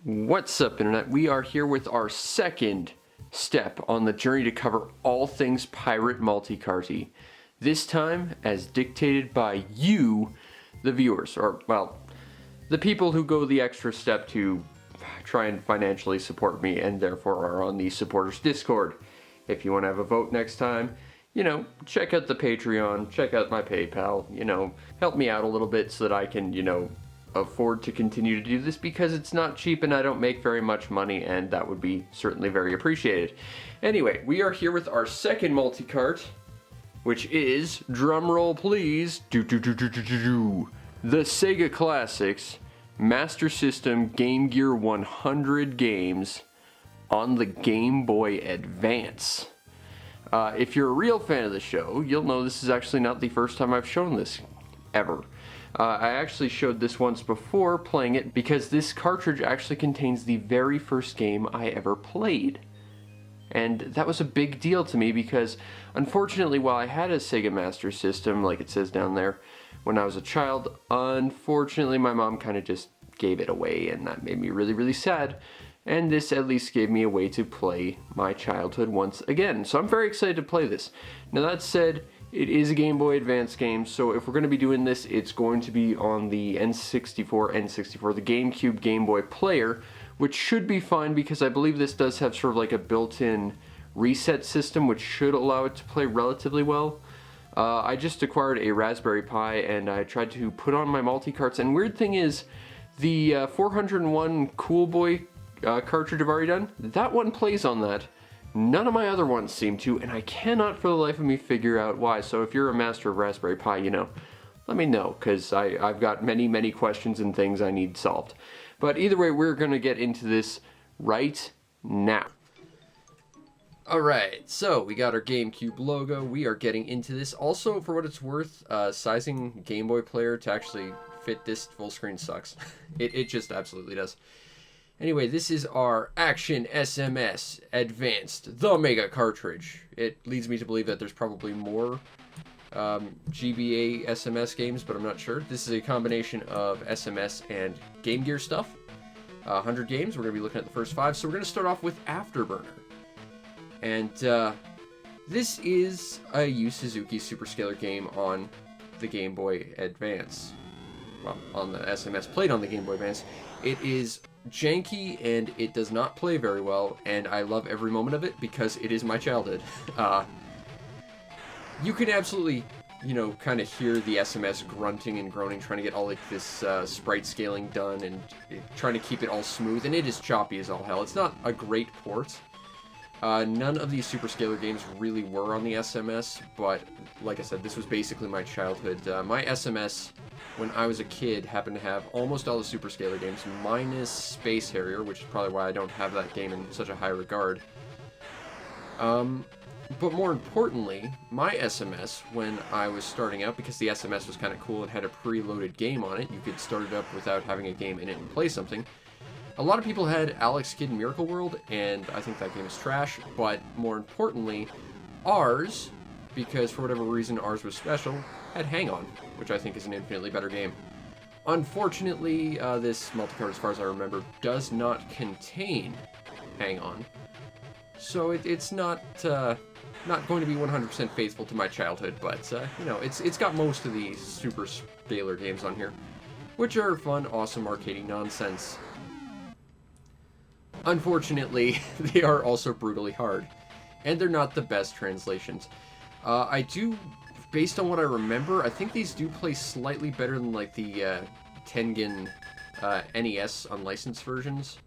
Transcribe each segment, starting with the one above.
What's up, Internet? We are here with our second step on the journey to cover all things pirate multi-carty. This time as dictated by you, the viewers, or, well, the people who go the extra step to try and financially support me and therefore are on the supporters Discord. If you want to have a vote next time, check out the Patreon, check out my PayPal, help me out a little bit so that I can, afford to continue to do this because it's not cheap and I don't make very much money, and that would be certainly very appreciated. Anyway, we are here with our second multi-cart, which is, drumroll please, the Sega Classics Master System Game Gear 100 games on the Game Boy Advance. If you're a real fan of the show, you'll know this is actually not the first time I've shown this, ever. I actually showed this once before playing it because this cartridge actually contains the very first game I ever played. And that was a big deal to me because, unfortunately, while I had a Sega Master System, like it says down there, when I was a child, unfortunately my mom kind of just gave it away, and that made me really, really sad. And this at least gave me a way to play my childhood once again. So I'm very excited to play this. Now that said, it is a Game Boy Advance game, so if we're going to be doing this, it's going to be on the N64, the GameCube Game Boy player, which should be fine because I believe this does have sort of like a built-in reset system, which should allow it to play relatively well. I just acquired a Raspberry Pi, and I tried to put on my multi-carts, and weird thing is, the 401 Cool Boy cartridge I've already done, that one plays on that. None of my other ones seem to, and I cannot for the life of me figure out why. So if you're a master of Raspberry Pi, let me know, because I've got many, many questions and things I need solved. But either way, we're going to get into this right now. Alright, so we got our GameCube logo. We are getting into this. Also, for what it's worth, sizing Game Boy player to actually fit this full screen sucks. It just absolutely does. Anyway, this is our Action SMS Advanced, the Mega Cartridge. It leads me to believe that there's probably more GBA SMS games, but I'm not sure. This is a combination of SMS and Game Gear stuff. 100 games, we're going to be looking at the first 5. So we're going to start off with Afterburner. And this is a Yu Suzuki Superscalar game on the Game Boy Advance. Well, on the SMS, played on the Game Boy Advance. It is janky and it does not play very well, and I love every moment of it because it is my childhood. You can absolutely, kind of hear the SMS grunting and groaning, trying to get all like this sprite scaling done and trying to keep it all smooth, and it is choppy as all hell. It's not a great port. None of these Superscalar games really were on the SMS, but like I said, this was basically my childhood. My SMS, when I was a kid, happened to have almost all the Superscalar games, minus Space Harrier, which is probably why I don't have that game in such a high regard. But more importantly, my SMS, when I was starting out, because the SMS was kind of cool and had a preloaded game on it, you could start it up without having a game in it and play something. A lot of people had Alex Kidd in Miracle World, and I think that game is trash, but more importantly, ours, because for whatever reason ours was special, had Hang On, which I think is an infinitely better game. Unfortunately, this multi-cart, as far as I remember, does not contain Hang On, so it's not going to be 100% faithful to my childhood, but, it's got most of the Superscalar games on here, which are fun, awesome, arcadey nonsense. Unfortunately, they are also brutally hard, and they're not the best translations. Based on what I remember, I think these do play slightly better than like the Tengen NES unlicensed versions,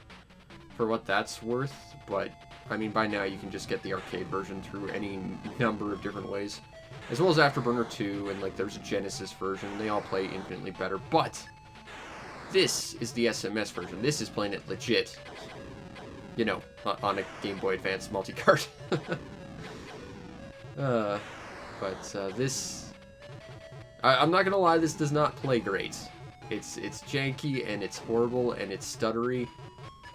for what that's worth, but I mean by now you can just get the arcade version through any number of different ways, as well as Afterburner 2, and like there's a Genesis version. They all play infinitely better, but this is the SMS version. This is playing it legit. On a Game Boy Advance multi-cart. This... I'm not gonna lie, this does not play great. It's janky, and it's horrible, and it's stuttery,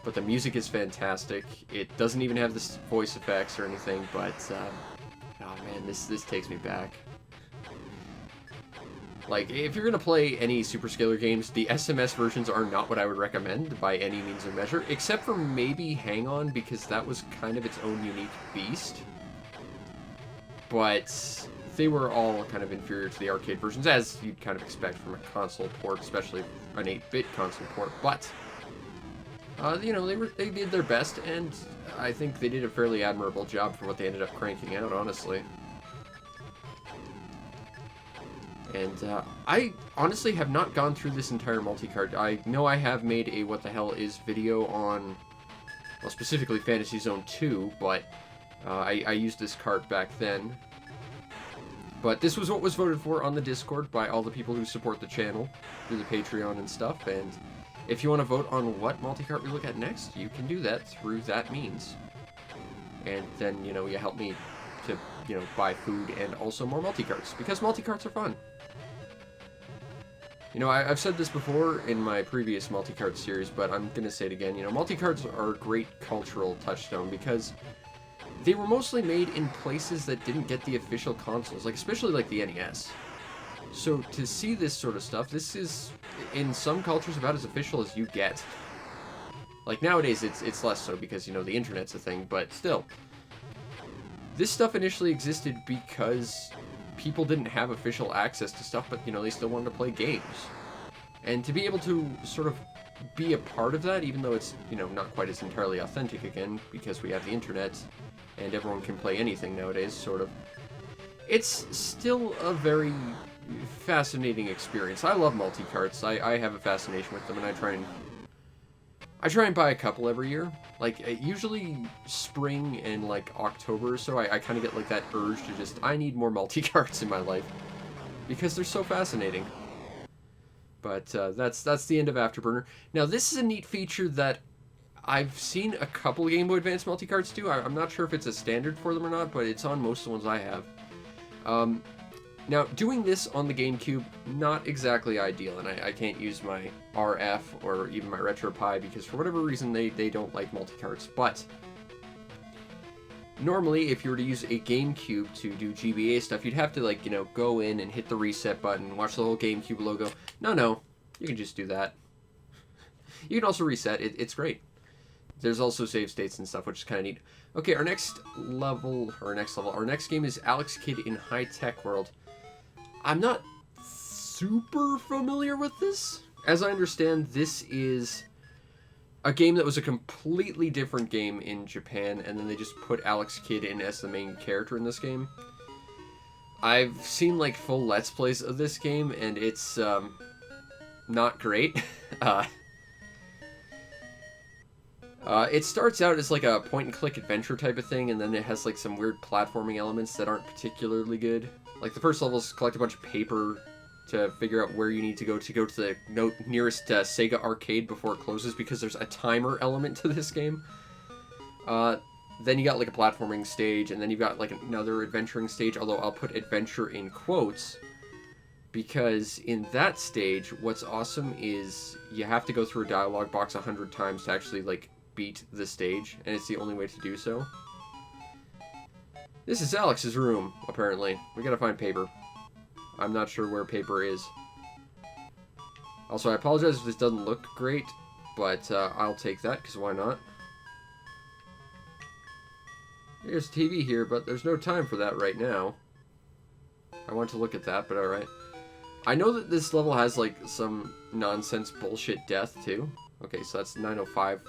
but the music is fantastic. It doesn't even have this voice effects or anything, but... oh man, this takes me back. Like, if you're going to play any Superscalar games, the SMS versions are not what I would recommend by any means or measure, except for maybe Hang On, because that was kind of its own unique beast. But they were all kind of inferior to the arcade versions, as you'd kind of expect from a console port, especially an 8-bit console port. But, you know, they did their best, and I think they did a fairly admirable job for what they ended up cranking out, honestly. And I honestly have not gone through this entire multi-cart. I know I have made a What the Hell Is video on, well, specifically Fantasy Zone 2, but I used this cart back then. But this was what was voted for on the Discord by all the people who support the channel through the Patreon and stuff. And if you want to vote on what multi-cart we look at next, you can do that through that means. And then, you know, you help me to, you know, buy food and also more multi-carts, because multi-carts are fun. You know, I've said this before in my previous multi-cart series, but I'm going to say it again. You know, multi-carts are a great cultural touchstone because they were mostly made in places that didn't get the official consoles, like especially like the NES. So to see this sort of stuff, this is, in some cultures, about as official as you get. Like nowadays, it's less so because, you know, the internet's a thing, but still. This stuff initially existed because people didn't have official access to stuff, but, you know, they still wanted to play games. And to be able to sort of be a part of that, even though it's, you know, not quite as entirely authentic again, because we have the internet, and everyone can play anything nowadays, sort of, it's still a very fascinating experience. I love multi-carts. I have a fascination with them, and I try and buy a couple every year. Like, usually spring and, like, October or so, I kind of get, like, that urge to just, I need more multi-carts in my life. Because they're so fascinating. But, that's the end of Afterburner. Now, this is a neat feature that I've seen a couple of Game Boy Advance multi-carts do. I'm not sure if it's a standard for them or not, but it's on most of the ones I have. Now, doing this on the GameCube, not exactly ideal, and I can't use my RF or even my RetroPie because for whatever reason they don't like multi-carts, but normally if you were to use a GameCube to do GBA stuff, you'd have to, like, you know, go in and hit the reset button, watch the whole GameCube logo. No, you can just do that. You can also reset, it's great. There's also save states and stuff, which is kind of neat. Okay, our next game is Alex Kidd in High Tech World. I'm not super familiar with this. As I understand, this is a game that was a completely different game in Japan, and then they just put Alex Kidd in as the main character in this game. I've seen, like, full Let's Plays of this game, and it's, not great. It starts out as like a point-and-click adventure type of thing, and then it has like some weird platforming elements that aren't particularly good. Like the first level is collect a bunch of paper to figure out where you need to go to the nearest Sega arcade before it closes, because there's a timer element to this game. Then you got like a platforming stage, and then you've got like another adventuring stage, although I'll put adventure in quotes, because in that stage, what's awesome is you have to go through a dialogue box 100 times to actually like beat the stage, and it's the only way to do so. This is Alex's room, apparently. We gotta find paper. I'm not sure where paper is. Also, I apologize if this doesn't look great, but I'll take that, because why not? There's TV here, but there's no time for that right now. I want to look at that, but alright. I know that this level has, like, some nonsense bullshit death, too. Okay, so that's 9:05.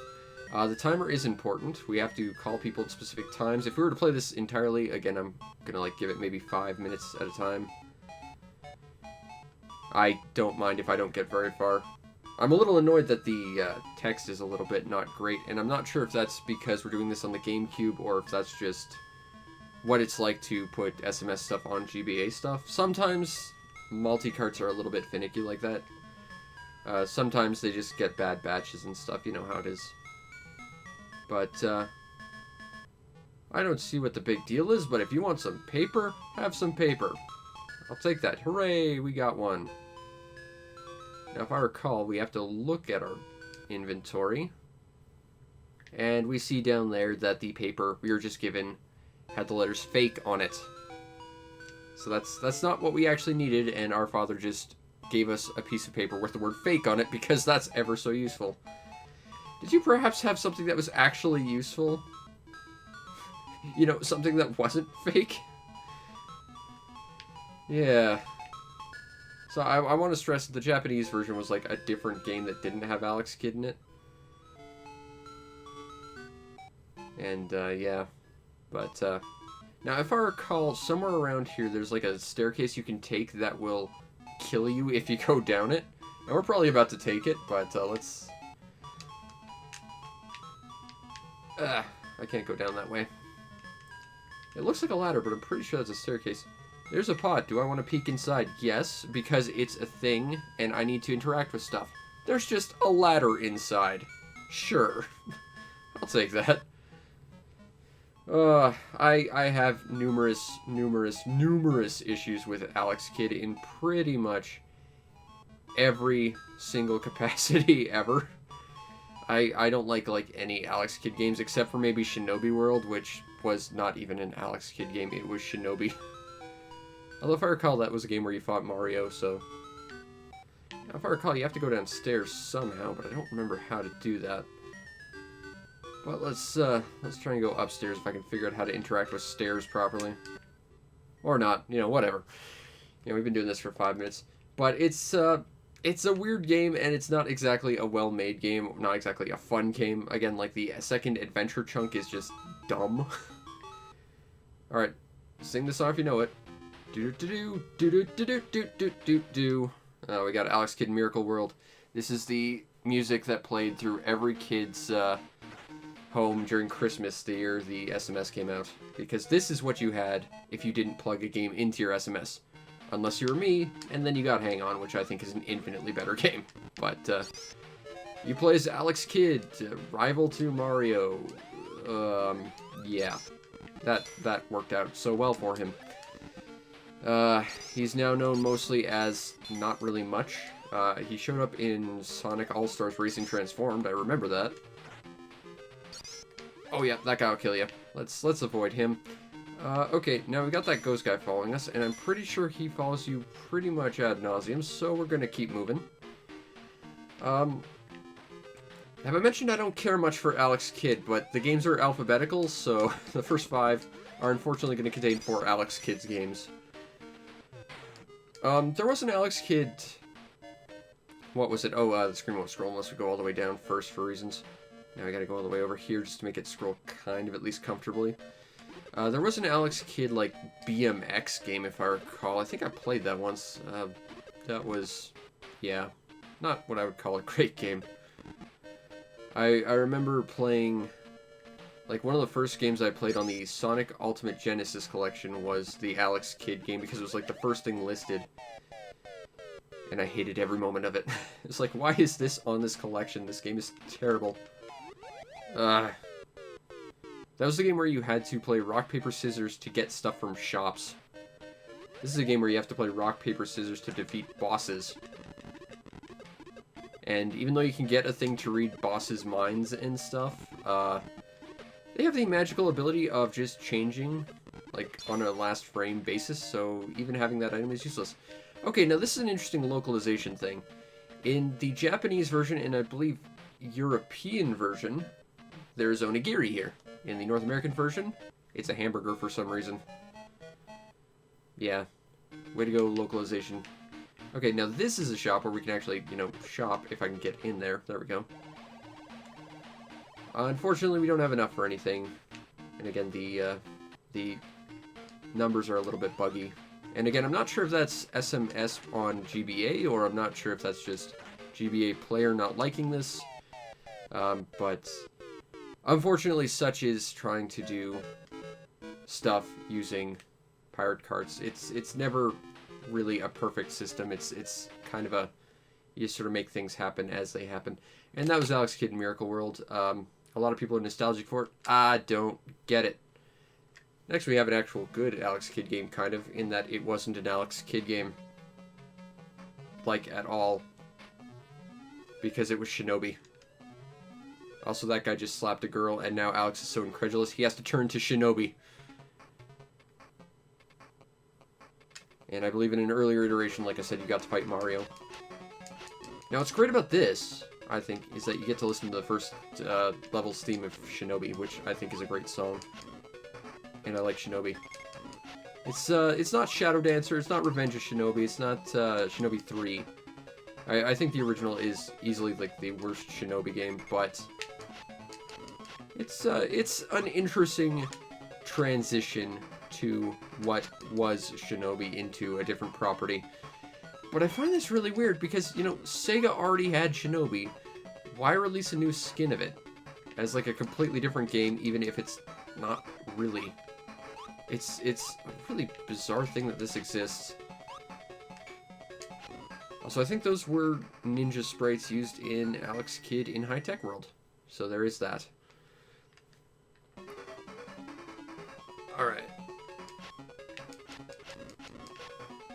The timer is important. We have to call people at specific times. If we were to play this entirely, again, I'm gonna, like, give it maybe 5 minutes at a time. I don't mind if I don't get very far. I'm a little annoyed that the text is a little bit not great, and I'm not sure if that's because we're doing this on the GameCube, or if that's just what it's like to put SMS stuff on GBA stuff. Sometimes multi-carts are a little bit finicky like that. Sometimes they just get bad batches and stuff, you know how it is. But, I don't see what the big deal is, but if you want some paper, have some paper. I'll take that. Hooray, we got one. Now, if I recall, we have to look at our inventory. And we see down there that the paper we were just given had the letters fake on it. So that's not what we actually needed, and our father just gave us a piece of paper with the word fake on it because that's ever so useful. Did you perhaps have something that was actually useful? You know, something that wasn't fake? Yeah. So I want to stress that the Japanese version was like a different game that didn't have Alex Kidd in it. And, yeah. But, now if I recall, somewhere around here there's like a staircase you can take that will kill you if you go down it. And we're probably about to take it, but, let's... I can't go down that way. It looks like a ladder, but I'm pretty sure that's a staircase. There's a pot. Do I want to peek inside? Yes, because it's a thing, and I need to interact with stuff. There's just a ladder inside. Sure. I'll take that. I have numerous issues with Alex Kidd in pretty much every single capacity ever. I don't like any Alex Kidd games except for maybe Shinobi World, which was not even an Alex Kidd game, it was Shinobi. Although if I recall, that was a game where you fought Mario, so... Now, if I recall, you have to go downstairs somehow, but I don't remember how to do that. But let's try and go upstairs if I can figure out how to interact with stairs properly. Or not, you know, whatever. You know, we've been doing this for 5 minutes. But it's a weird game, and it's not exactly a well-made game, not exactly a fun game. Again, like, the second adventure chunk is just dumb. Alright, sing the song if you know it. Do-do-do-do, do-do-do-do-do-do-do-do. We got Alex Kidd Miracle World. This is the music that played through every kid's home during Christmas the year the SMS came out. Because this is what you had if you didn't plug a game into your SMS. Unless you were me, and then you got Hang On, which I think is an infinitely better game. But, you play as Alex Kidd, rival to Mario. Yeah. That worked out so well for him. He's now known mostly as not really much. He showed up in Sonic All-Stars Racing Transformed, I remember that. Oh yeah, that guy will kill you. Let's avoid him. Okay, now we got that ghost guy following us, and I'm pretty sure he follows you pretty much ad nauseum, so we're gonna keep moving. Have I mentioned I don't care much for Alex Kidd, but the games are alphabetical, so the first 5 are unfortunately going to contain 4 Alex Kidd's games. There was an Alex Kidd... What was it? Oh, the screen won't scroll unless we go all the way down first for reasons. Now I gotta go all the way over here just to make it scroll kind of at least comfortably. There was an Alex Kidd, like, BMX game, if I recall. I think I played that once. That was... yeah, not what I would call a great game. I remember playing... like, one of the first games I played on the Sonic Ultimate Genesis collection was the Alex Kidd game, because it was, like, the first thing listed. And I hated every moment of it. It's like, why is this on this collection? This game is terrible. That was the game where you had to play rock, paper, scissors to get stuff from shops. This is a game where you have to play rock, paper, scissors to defeat bosses. And even though you can get a thing to read bosses' minds and stuff, they have the magical ability of just changing, like, on a last frame basis, so even having that item is useless. Okay, now this is an interesting localization thing. In the Japanese version, and I believe European version, there's onigiri here. In the North American version, it's a hamburger for some reason. Yeah. Way to go, localization. Okay, now this is a shop where we can actually, you know, shop if I can get in there. There we go. Unfortunately, we don't have enough for anything. And again, the numbers are a little bit buggy. And again, I'm not sure if that's SMS on GBA, or I'm not sure if that's just GBA player not liking this. But unfortunately, such is trying to do stuff using pirate cards. It's never really a perfect system. It's kind of you sort of make things happen as they happen. And that was Alex Kidd in Miracle World. A lot of people are nostalgic for it. I don't get it. Next, we have an actual good Alex Kidd game, kind of, in that it wasn't an Alex Kidd game. Like, at all. Because it was Shinobi. Also, that guy just slapped a girl, and now Alex is so incredulous, he has to turn to Shinobi. And I believe in an earlier iteration, like I said, you got to fight Mario. Now, what's great about this, I think, is that you get to listen to the first level's theme of Shinobi, which I think is a great song. And I like Shinobi. It's not Shadow Dancer, it's not Revenge of Shinobi, it's not Shinobi 3. I think the original is easily like the worst Shinobi game, but it's an interesting transition to what was Shinobi into a different property. But I find this really weird because, you know, Sega already had Shinobi. Why release a new skin of it as like a completely different game, even if it's not really? It's a really bizarre thing that this exists. Also, I think those were ninja sprites used in Alex Kidd in High Tech World. So there is that. Alright.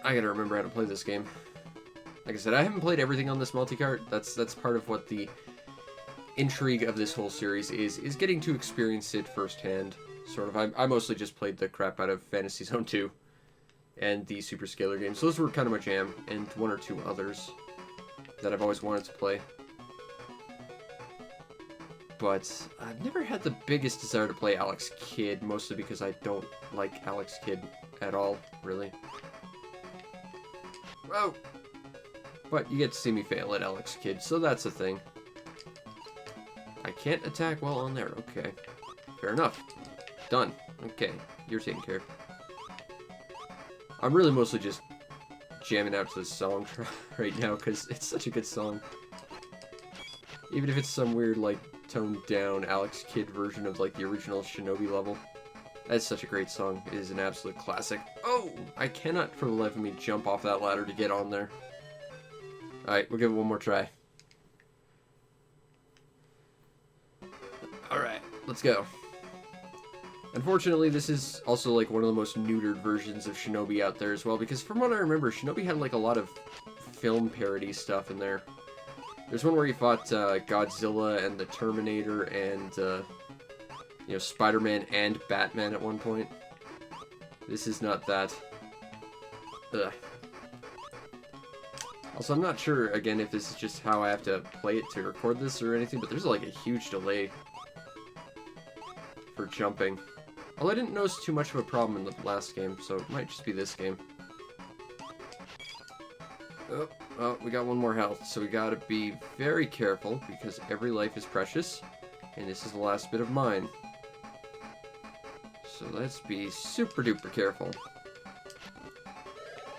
I gotta remember how to play this game. Like I said, I haven't played everything on this multi-cart. That's part of what the intrigue of this whole series is getting to experience it firsthand. Sort of. I mostly just played the crap out of Fantasy Zone 2 and the Super Scalar games. Those were kind of my jam, and one or two others that I've always wanted to play. But I've never had the biggest desire to play Alex Kidd, mostly because I don't like Alex Kidd at all, really. Whoa! But you get to see me fail at Alex Kidd, so that's a thing. I can't attack while on there. Okay. Fair enough. Done. Okay. You're taken care of. I'm really mostly just jamming out to this song right now, because it's such a good song. Even if it's some weird, like, toned down Alex Kidd version of, like, the original Shinobi level. That's such a great song. It is an absolute classic. Oh! I cannot for the life of me jump off that ladder to get on there. Alright, we'll give it one more try. Alright, let's go. Unfortunately, this is also like one of the most neutered versions of Shinobi out there as well, because from what I remember, Shinobi had like a lot of film parody stuff in there. There's one where he fought Godzilla and the Terminator and, you know, Spider-Man and Batman at one point. This is not that. Ugh. Also, I'm not sure, again, if this is just how I have to play it to record this or anything, but there's like a huge delay for jumping. Although I didn't notice too much of a problem in the last game, so it might just be this game. Oh, we got one more health, so we gotta be very careful, because every life is precious, and this is the last bit of mine. So let's be super duper careful.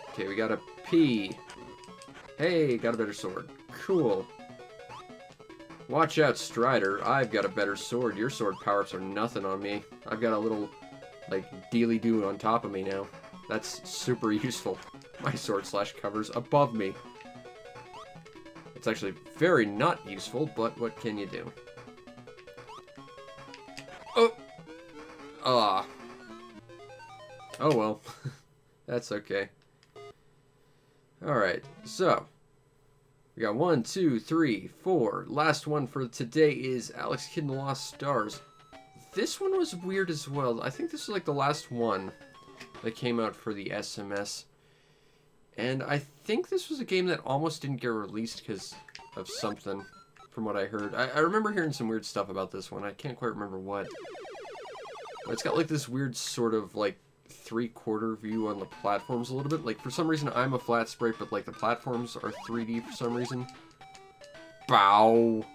Okay, we got a P. Hey, got a better sword. Cool. Watch out, Strider. I've got a better sword. Your sword power-ups are nothing on me. I've got a little, like, dealy-doo on top of me now. That's super useful. My sword slash covers above me. It's actually very not useful, but what can you do? Oh! Ah. Oh well. That's okay. Alright, so we got 1, 2, 3, 4. Last one for today is Alex Kidd and the Lost Stars. This one was weird as well. I think this was like the last one that came out for the SMS. And I think this was a game that almost didn't get released because of something, from what I heard. I remember hearing some weird stuff about this one. I can't quite remember what. But it's got like this weird sort of like three-quarter view on the platforms a little bit. Like, for some reason, I'm a flat sprite, but, like, the platforms are 3D for some reason. Bow.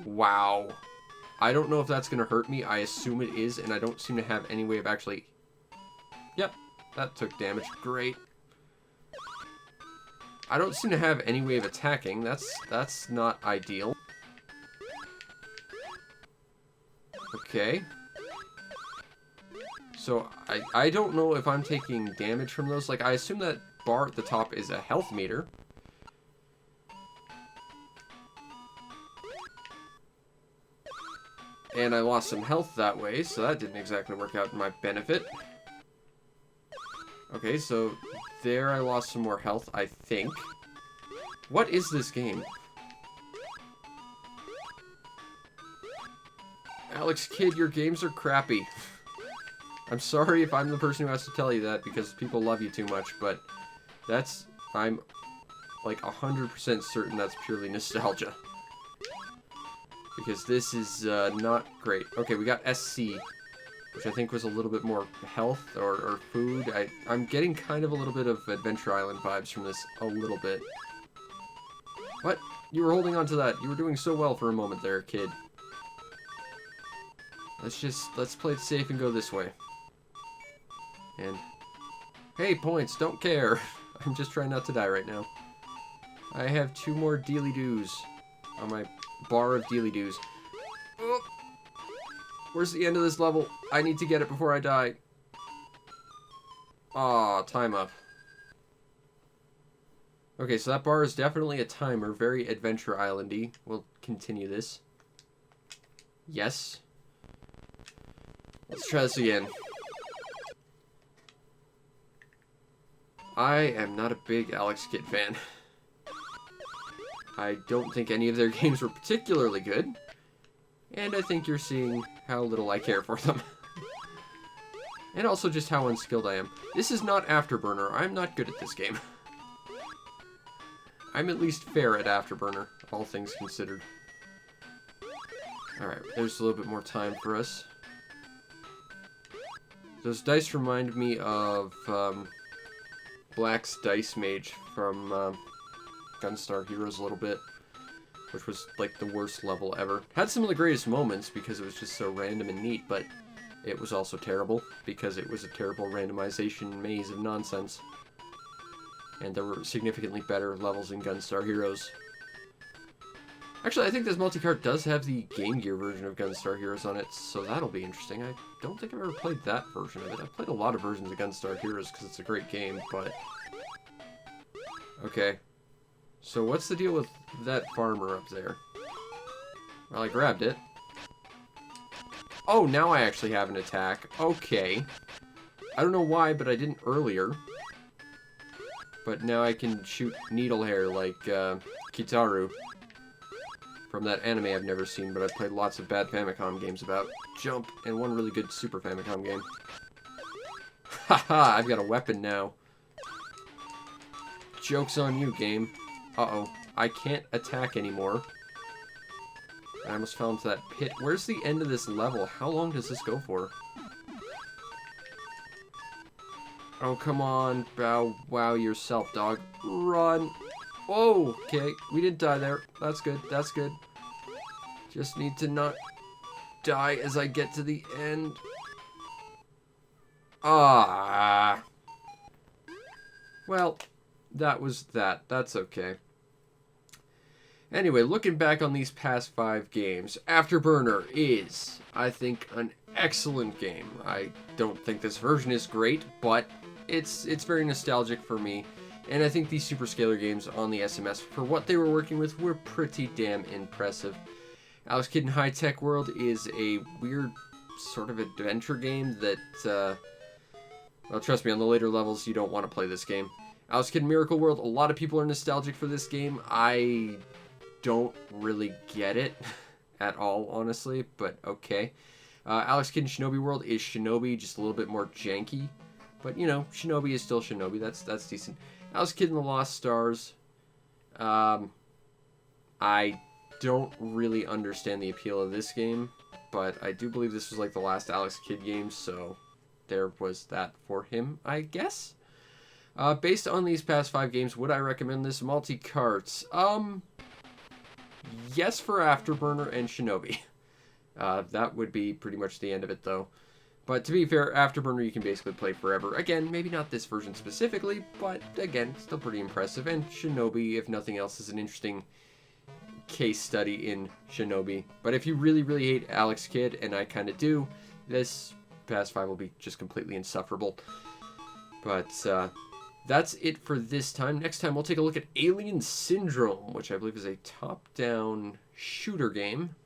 Wow. I don't know if that's going to hurt me. I assume it is, and I don't seem to have any way of actually... Yep, that took damage. Great. I don't seem to have any way of attacking. That's not ideal. Okay. So, I don't know if I'm taking damage from those. Like, I assume that bar at the top is a health meter. And I lost some health that way, so that didn't exactly work out in my benefit. Okay, so there I lost some more health, I think. What is this game? Alex Kidd, your games are crappy. I'm sorry if I'm the person who has to tell you that, because people love you too much, but I'm like 100% certain that's purely nostalgia. Because this is not great. Okay, we got SC, which I think was a little bit more health or food. I'm getting kind of a little bit of Adventure Island vibes from this, a little bit. What? You were holding on to that. You were doing so well for a moment there, kid. Let's play it safe and go this way. And, hey, points, don't care. I'm just trying not to die right now. I have 2 more dealy-doos on my bar of dealy-doos. Oh, where's the end of this level? I need to get it before I die. Aw, time up. Okay, so that bar is definitely a timer. Very Adventure Island-y. We'll continue this. Yes. Let's try this again. I am not a big Alex Kidd fan. I don't think any of their games were particularly good. And I think you're seeing how little I care for them. And also just how unskilled I am. This is not Afterburner. I'm not good at this game. I'm at least fair at Afterburner, all things considered. Alright, there's a little bit more time for us. Those dice remind me of Black's Dice Mage from Gunstar Heroes a little bit, which was like the worst level ever. Had some of the greatest moments because it was just so random and neat, but it was also terrible because it was a terrible randomization maze of nonsense. And there were significantly better levels in Gunstar Heroes. Actually, I think this multi-cart does have the Game Gear version of Gunstar Heroes on it, so that'll be interesting. I don't think I've ever played that version of it. I've played a lot of versions of Gunstar Heroes because it's a great game, but... Okay. So what's the deal with that farmer up there? Well, I grabbed it. Oh, now I actually have an attack. Okay. I don't know why, but I didn't earlier. But now I can shoot needle hair like Kitaru. From that anime I've never seen, but I've played lots of bad Famicom games about. Jump, and one really good Super Famicom game. Haha, I've got a weapon now. Joke's on you, game. Uh-oh, I can't attack anymore. I almost fell into that pit. Where's the end of this level? How long does this go for? Oh, come on. Bow wow yourself, dog. Run. Whoa, okay. We didn't die there. That's good. That's good. Just need to not die as I get to the end. Ah. Well, that was that. That's okay. Anyway, looking back on these past 5 games, Afterburner is, I think, an excellent game. I don't think this version is great, but it's very nostalgic for me. And I think these Super Scalar games on the SMS, for what they were working with, were pretty damn impressive. Alex Kidd in High Tech World is a weird sort of adventure game that, well, trust me, on the later levels, you don't want to play this game. Alex Kidd in Miracle World, a lot of people are nostalgic for this game. I don't really get it at all, honestly, but okay. Alex Kidd in Shinobi World is Shinobi, just a little bit more janky. But, you know, Shinobi is still Shinobi. That's decent. Alex Kidd in the Lost Stars. I don't really understand the appeal of this game, but I do believe this was like the last Alex Kidd game, so there was that for him, I guess. Based on these past 5 games, would I recommend this multi-carts? Yes for Afterburner and Shinobi. That would be pretty much the end of it, though. But to be fair, Afterburner you can basically play forever. Again, maybe not this version specifically, but again, still pretty impressive. And Shinobi, if nothing else, is an interesting case study in Shinobi. But if you really, really hate Alex Kidd, and I kind of do, this past 5 will be just completely insufferable. But that's it for this time. Next time, we'll take a look at Alien Syndrome, which I believe is a top-down shooter game.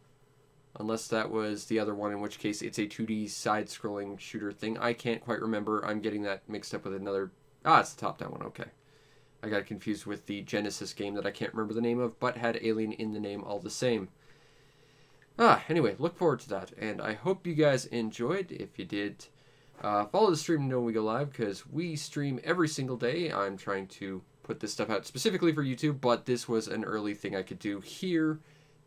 Unless that was the other one, in which case it's a 2D side-scrolling shooter thing. I can't quite remember. I'm getting that mixed up with another... Ah, it's the top-down one. Okay. I got confused with the Genesis game that I can't remember the name of, but had Alien in the name all the same. Anyway, look forward to that. And I hope you guys enjoyed. If you did, Follow the stream to know when we go live, because we stream every single day. I'm trying to put this stuff out specifically for YouTube, but this was an early thing I could do here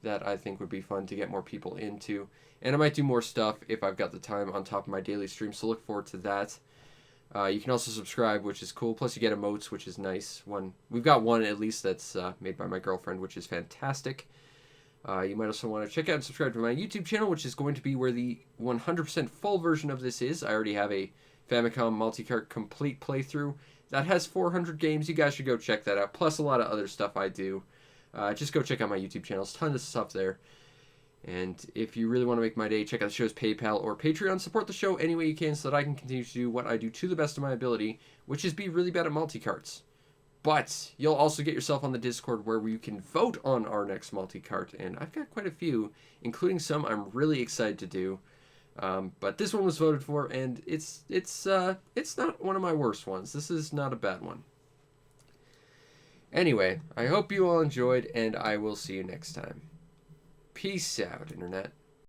that I think would be fun to get more people into. And I might do more stuff if I've got the time on top of my daily stream, so look forward to that. You can also subscribe, which is cool. Plus, you get emotes, which is nice. We've got one at least that's made by my girlfriend, which is fantastic. You might also want to check out and subscribe to my YouTube channel, which is going to be where the 100% full version of this is. I already have a Famicom Multicart Complete playthrough that has 400 games. You guys should go check that out, plus a lot of other stuff I do. Just go check out my YouTube channel. There's tons of stuff there. And if you really want to make my day, check out the show's PayPal or Patreon. Support the show any way you can so that I can continue to do what I do to the best of my ability, which is be really bad at multi-carts. But you'll also get yourself on the Discord where you can vote on our next multi-cart. And I've got quite a few, including some I'm really excited to do. But this one was voted for, and it's not one of my worst ones. This is not a bad one. Anyway, I hope you all enjoyed, and I will see you next time. Peace out, Internet.